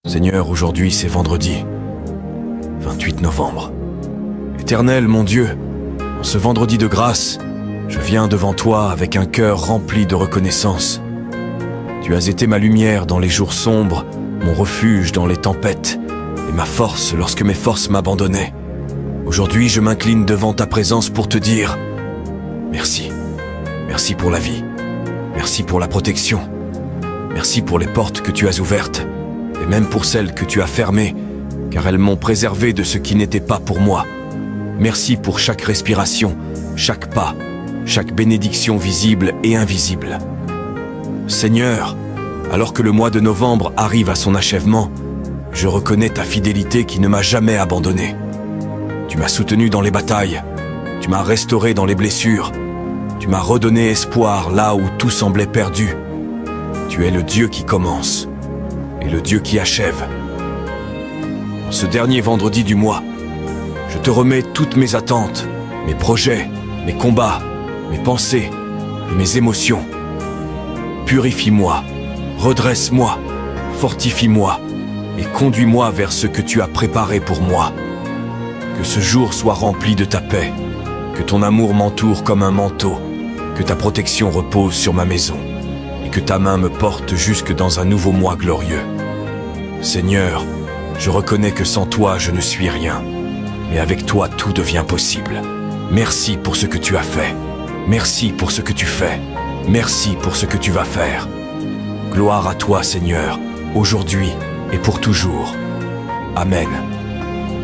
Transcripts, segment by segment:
Seigneur, aujourd'hui c'est vendredi, 28 novembre. Éternel, mon Dieu, en ce vendredi de grâce, je viens devant toi avec un cœur rempli de reconnaissance. Tu as été ma lumière dans les jours sombres, mon refuge dans les tempêtes, et ma force lorsque mes forces m'abandonnaient. Aujourd'hui, je m'incline devant ta présence pour te dire merci. Merci pour la vie. Merci pour la protection. Merci pour les portes que tu as ouvertes, et même pour celles que tu as fermées, car elles m'ont préservé de ce qui n'était pas pour moi. Merci pour chaque respiration, chaque pas, chaque bénédiction visible et invisible. Seigneur, alors que le mois de novembre arrive à son achèvement, je reconnais ta fidélité qui ne m'a jamais abandonné. Tu m'as soutenu dans les batailles, tu m'as restauré dans les blessures, tu m'as redonné espoir là où tout semblait perdu. Tu es le Dieu qui commence et le Dieu qui achève. En ce dernier vendredi du mois, je te remets toutes mes attentes, mes projets, mes combats, mes pensées et mes émotions. Purifie-moi, redresse-moi, fortifie-moi et conduis-moi vers ce que tu as préparé pour moi. Que ce jour soit rempli de ta paix, que ton amour m'entoure comme un manteau, que ta protection repose sur ma maison et que ta main me porte jusque dans un nouveau mois glorieux. Seigneur, je reconnais que sans toi je ne suis rien, mais avec toi tout devient possible. Merci pour ce que tu as fait. Merci pour ce que tu fais. Merci pour ce que tu vas faire. Gloire à toi, Seigneur, aujourd'hui et pour toujours. Amen.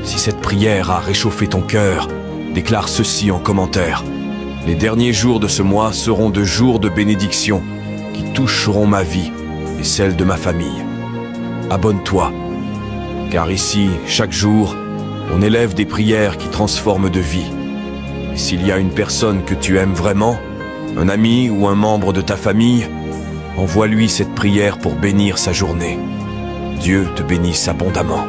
Si cette prière a réchauffé ton cœur, déclare ceci en commentaire. Les derniers jours de ce mois seront de jours de bénédiction qui toucheront ma vie et celle de ma famille. Abonne-toi, car ici, chaque jour, on élève des prières qui transforment de vie. Et s'il y a une personne que tu aimes vraiment, un ami ou un membre de ta famille, envoie-lui cette prière pour bénir sa journée. Dieu te bénisse abondamment.